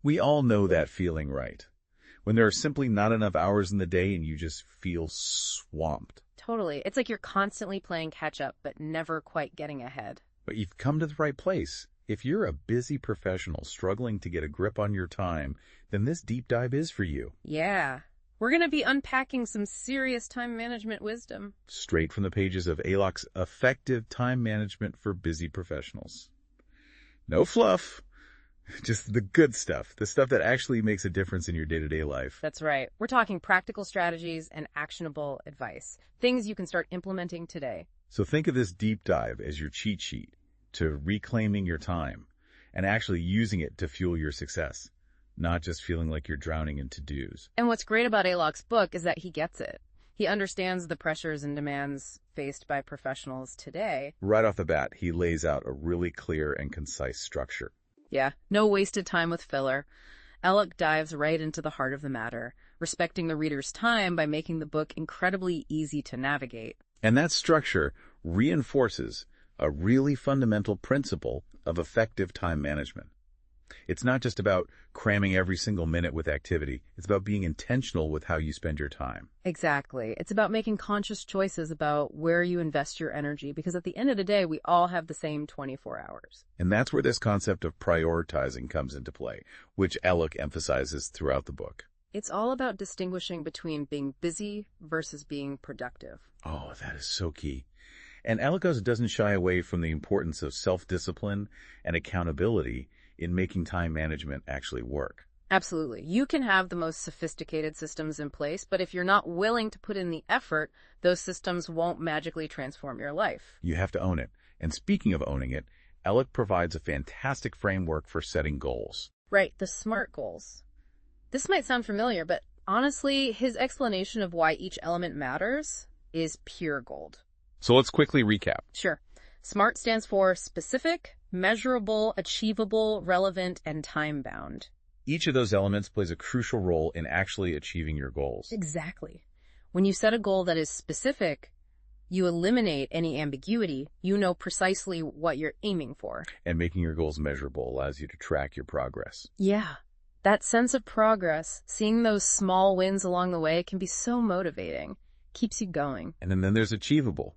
We all know that feeling, right? When there are simply not enough hours in the day and you just feel swamped. Totally. It's like you're constantly playing catch up, but never quite getting ahead. But you've come to the right place. If you're a busy professional struggling to get a grip on your time, then this deep dive is for you. Yeah. We're going to be unpacking some serious time management wisdom. Straight from the pages of Alok's Effective Time Management for Busy Professionals. No fluff, just the good stuff, the stuff that actually makes a difference in your day-to-day life. That's right. We're talking practical strategies and actionable advice, things you can start implementing today. So think of this deep dive as your cheat sheet to reclaiming your time and actually using it to fuel your success, not just feeling like you're drowning in to-dos. And what's great about Alok's book is that he gets it. He understands the pressures and demands faced by professionals today. Right off the bat, he lays out a really clear and concise structure. Yeah, no wasted time with filler. Alok dives right into the heart of the matter, respecting the reader's time by making the book incredibly easy to navigate. And that structure reinforces a really fundamental principle of effective time management. It's not just about cramming every single minute with activity. It's about being intentional with how you spend your time. Exactly. It's about making conscious choices about where you invest your energy, because at the end of the day, we all have the same 24 hours. And that's where this concept of prioritizing comes into play, which Alok emphasizes throughout the book. It's all about distinguishing between being busy versus being productive. Oh, that is so key. And Alok doesn't shy away from the importance of self-discipline and accountability in making time management actually work. Absolutely. You can have the most sophisticated systems in place, but if you're not willing to put in the effort, those systems won't magically transform your life. You have to own it. And speaking of owning it, Alok provides a fantastic framework for setting goals. Right, the SMART goals. This might sound familiar, but honestly, his explanation of why each element matters is pure gold. So let's quickly recap. Sure. SMART stands for specific, measurable, achievable, relevant, and time-bound. Each of those elements plays a crucial role in actually achieving your goals. Exactly. When you set a goal that is specific, you eliminate any ambiguity. You know precisely what you're aiming for. And making your goals measurable allows you to track your progress. Yeah. That sense of progress, seeing those small wins along the way, can be so motivating. Keeps you going. And then there's achievable.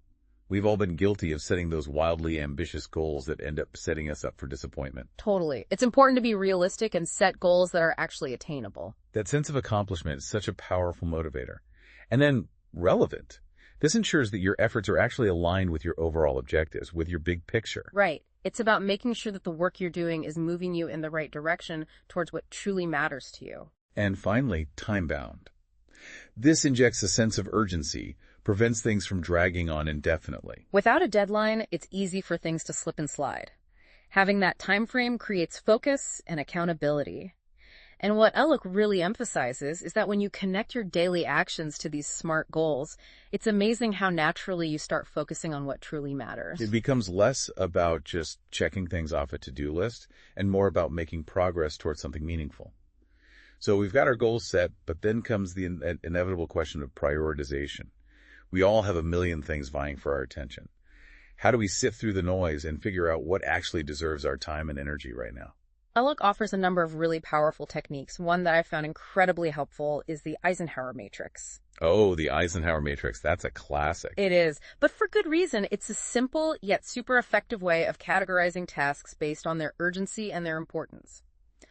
We've all been guilty of setting those wildly ambitious goals that end up setting us up for disappointment. Totally. It's important to be realistic and set goals that are actually attainable. That sense of accomplishment is such a powerful motivator. And then relevant. This ensures that your efforts are actually aligned with your overall objectives, with your big picture. Right. It's about making sure that the work you're doing is moving you in the right direction towards what truly matters to you. And finally, time-bound. This injects a sense of urgency, prevents things from dragging on indefinitely. Without a deadline, it's easy for things to slip and slide. Having that time frame creates focus and accountability. And what Alok really emphasizes is that when you connect your daily actions to these SMART goals, it's amazing how naturally you start focusing on what truly matters. It becomes less about just checking things off a to-do list and more about making progress towards something meaningful. So we've got our goals set, but then comes the inevitable question of prioritization. We all have a million things vying for our attention. How do we sift through the noise and figure out what actually deserves our time and energy right now? Alok offers a number of really powerful techniques. One that I found incredibly helpful is the Eisenhower matrix. Oh, the Eisenhower matrix. That's a classic. It is, but for good reason. It's a simple yet super effective way of categorizing tasks based on their urgency and their importance.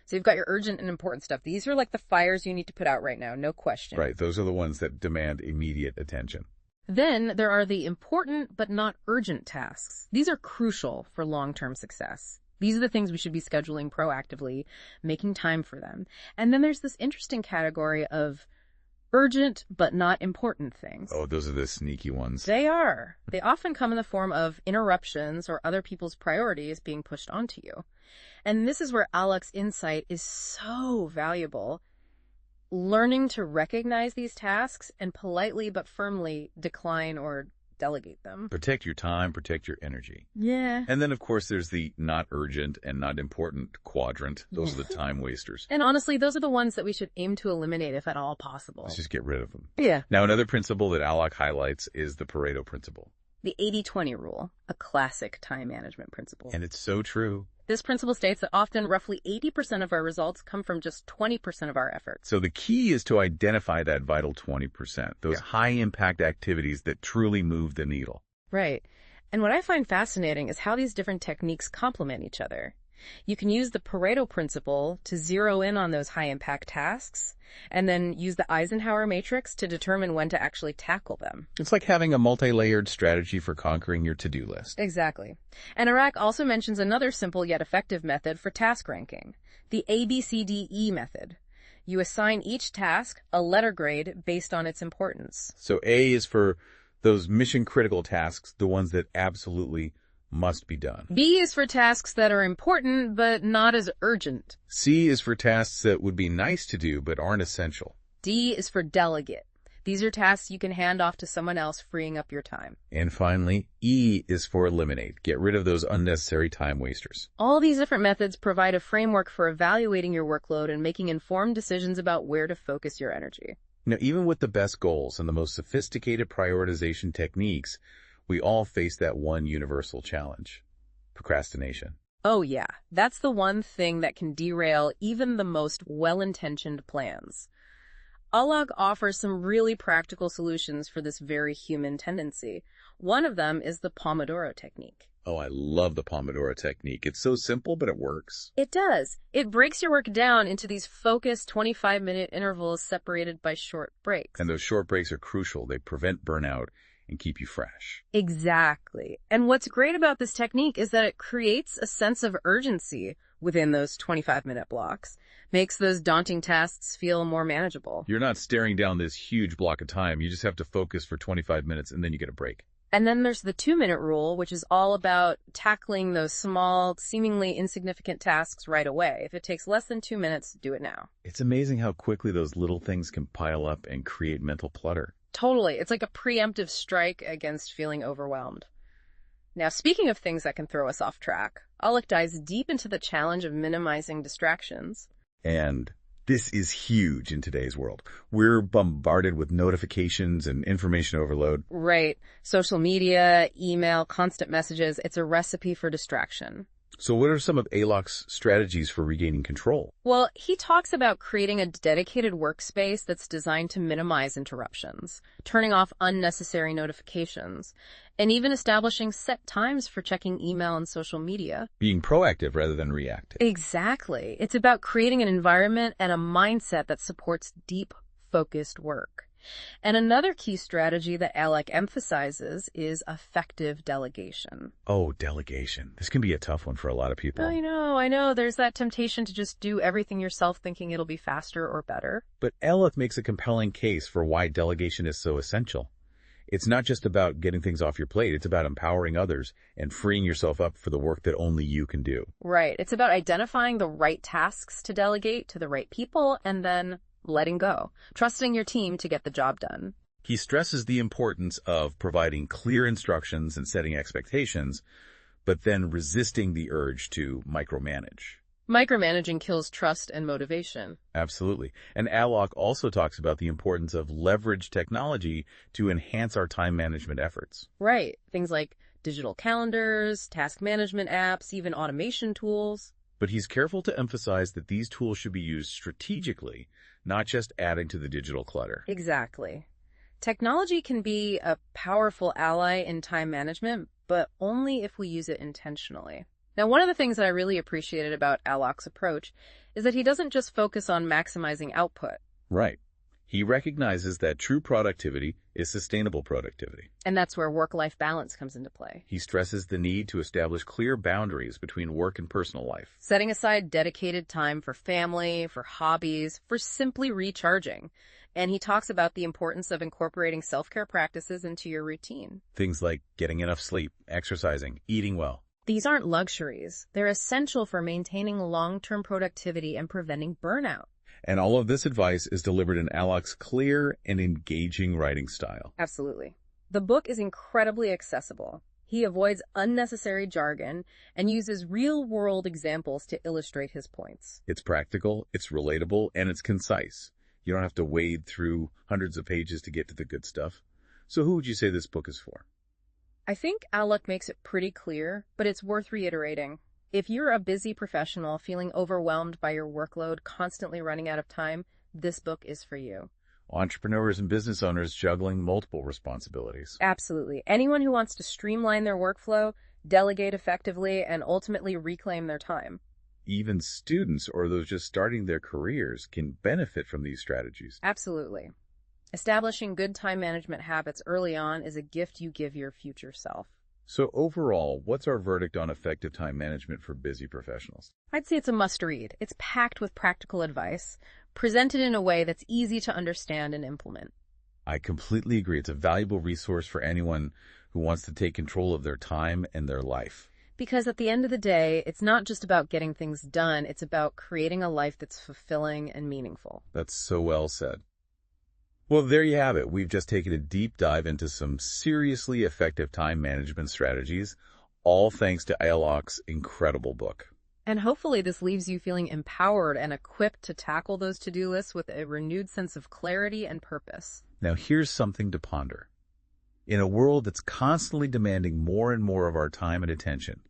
So you've got your urgent and important stuff. These are like the fires you need to put out right now, no question. Right, those are the ones that demand immediate attention. Then there are the important but not urgent tasks. These are crucial for long-term success. These are the things we should be scheduling proactively, making time for them. And then there's this interesting category of urgent but not important things. Oh, those are the sneaky ones. They are. They often come in the form of interruptions or other people's priorities being pushed onto you. And this is where Alok's insight is so valuable. Learning to recognize these tasks and politely but firmly decline or delegate them. Protect your time, protect your energy. Yeah. And then, of course, there's the not urgent and not important quadrant. Those are the time wasters. And honestly, those are the ones that we should aim to eliminate if at all possible. Let's just get rid of them. Yeah. Now, another principle that Alok highlights is the Pareto principle. The 80-20 rule, a classic time management principle. And it's so true. This principle states that often roughly 80% of our results come from just 20% of our efforts. So the key is to identify that vital 20%, those high-impact activities that truly move the needle. Right. And what I find fascinating is how these different techniques complement each other. You can use the Pareto principle to zero in on those high-impact tasks, and then use the Eisenhower matrix to determine when to actually tackle them. It's like having a multi-layered strategy for conquering your to-do list. Exactly. And Iraq also mentions another simple yet effective method for task ranking, the ABCDE method. You assign each task a letter grade based on its importance. So A is for those mission-critical tasks, the ones that absolutely must be done. B is for tasks that are important but not as urgent. C is for tasks that would be nice to do but aren't essential. D is for delegate. These are tasks you can hand off to someone else, freeing up your time. And finally, E is for eliminate. Get rid of those unnecessary time wasters. All these different methods provide a framework for evaluating your workload and making informed decisions about where to focus your energy. Now, even with the best goals and the most sophisticated prioritization techniques, we all face that one universal challenge: procrastination. Oh yeah, that's the one thing that can derail even the most well-intentioned plans. Alok offers some really practical solutions for this very human tendency. One of them is the Pomodoro technique. Oh, I love the Pomodoro technique. It's so simple, but it works. It does. It breaks your work down into these focused 25-minute intervals separated by short breaks. And those short breaks are crucial. They prevent burnout and keep you fresh. Exactly. And what's great about this technique is that it creates a sense of urgency within those 25-minute blocks, makes those daunting tasks feel more manageable. You're not staring down this huge block of time. You just have to focus for 25 minutes and then you get a break. And then there's the 2-minute rule, which is all about tackling those small, seemingly insignificant tasks right away. If it takes less than 2 minutes, do it now. It's amazing how quickly those little things can pile up and create mental clutter. Totally. It's like a preemptive strike against feeling overwhelmed. Now, speaking of things that can throw us off track, Alok dives deep into the challenge of minimizing distractions. And this is huge in today's world. We're bombarded with notifications and information overload. Right. Social media, email, constant messages. It's a recipe for distraction. So what are some of Alok's strategies for regaining control? Well, he talks about creating a dedicated workspace that's designed to minimize interruptions, turning off unnecessary notifications, and even establishing set times for checking email and social media. Being proactive rather than reactive. Exactly. It's about creating an environment and a mindset that supports deep, focused work. And another key strategy that Alok emphasizes is effective delegation. Oh, delegation. This can be a tough one for a lot of people. I know. There's that temptation to just do everything yourself thinking it'll be faster or better. But Alok makes a compelling case for why delegation is so essential. It's not just about getting things off your plate. It's about empowering others and freeing yourself up for the work that only you can do. Right. It's about identifying the right tasks to delegate to the right people and then letting go, trusting your team to get the job done. He stresses the importance of providing clear instructions and setting expectations, but then resisting the urge to micromanage. Micromanaging kills trust and motivation. Absolutely. And Alok also talks about the importance of leverage technology to enhance our time management efforts. Right. Things like digital calendars, task management apps, even automation tools. But he's careful to emphasize that these tools should be used strategically, not just adding to the digital clutter. Exactly. Technology can be a powerful ally in time management, but only if we use it intentionally. Now, one of the things that I really appreciated about Alok's approach is that he doesn't just focus on maximizing output. Right. He recognizes that true productivity is sustainable productivity. And that's where work-life balance comes into play. He stresses the need to establish clear boundaries between work and personal life. Setting aside dedicated time for family, for hobbies, for simply recharging. And he talks about the importance of incorporating self-care practices into your routine. Things like getting enough sleep, exercising, eating well. These aren't luxuries. They're essential for maintaining long-term productivity and preventing burnout. And all of this advice is delivered in Alok's clear and engaging writing style. Absolutely. The book is incredibly accessible. He avoids unnecessary jargon and uses real-world examples to illustrate his points. It's practical, it's relatable, and it's concise. You don't have to wade through hundreds of pages to get to the good stuff. So who would you say this book is for? I think Alok makes it pretty clear, but it's worth reiterating. If you're a busy professional feeling overwhelmed by your workload, constantly running out of time, this book is for you. Entrepreneurs and business owners juggling multiple responsibilities. Absolutely. Anyone who wants to streamline their workflow, delegate effectively, and ultimately reclaim their time. Even students or those just starting their careers can benefit from these strategies. Absolutely. Establishing good time management habits early on is a gift you give your future self. So overall, what's our verdict on effective time management for busy professionals? I'd say it's a must-read. It's packed with practical advice, presented in a way that's easy to understand and implement. I completely agree. It's a valuable resource for anyone who wants to take control of their time and their life. Because at the end of the day, it's not just about getting things done, it's about creating a life that's fulfilling and meaningful. That's so well said. Well, there you have it. We've just taken a deep dive into some seriously effective time management strategies, all thanks to Alok's incredible book. And hopefully this leaves you feeling empowered and equipped to tackle those to-do lists with a renewed sense of clarity and purpose. Now, here's something to ponder. In a world that's constantly demanding more and more of our time and attention,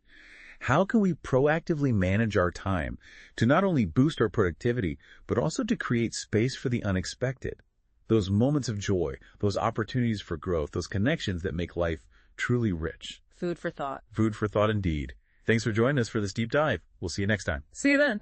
how can we proactively manage our time to not only boost our productivity, but also to create space for the unexpected? Those moments of joy, those opportunities for growth, those connections that make life truly rich. Food for thought. Food for thought indeed. Thanks for joining us for this deep dive. We'll see you next time. See you then.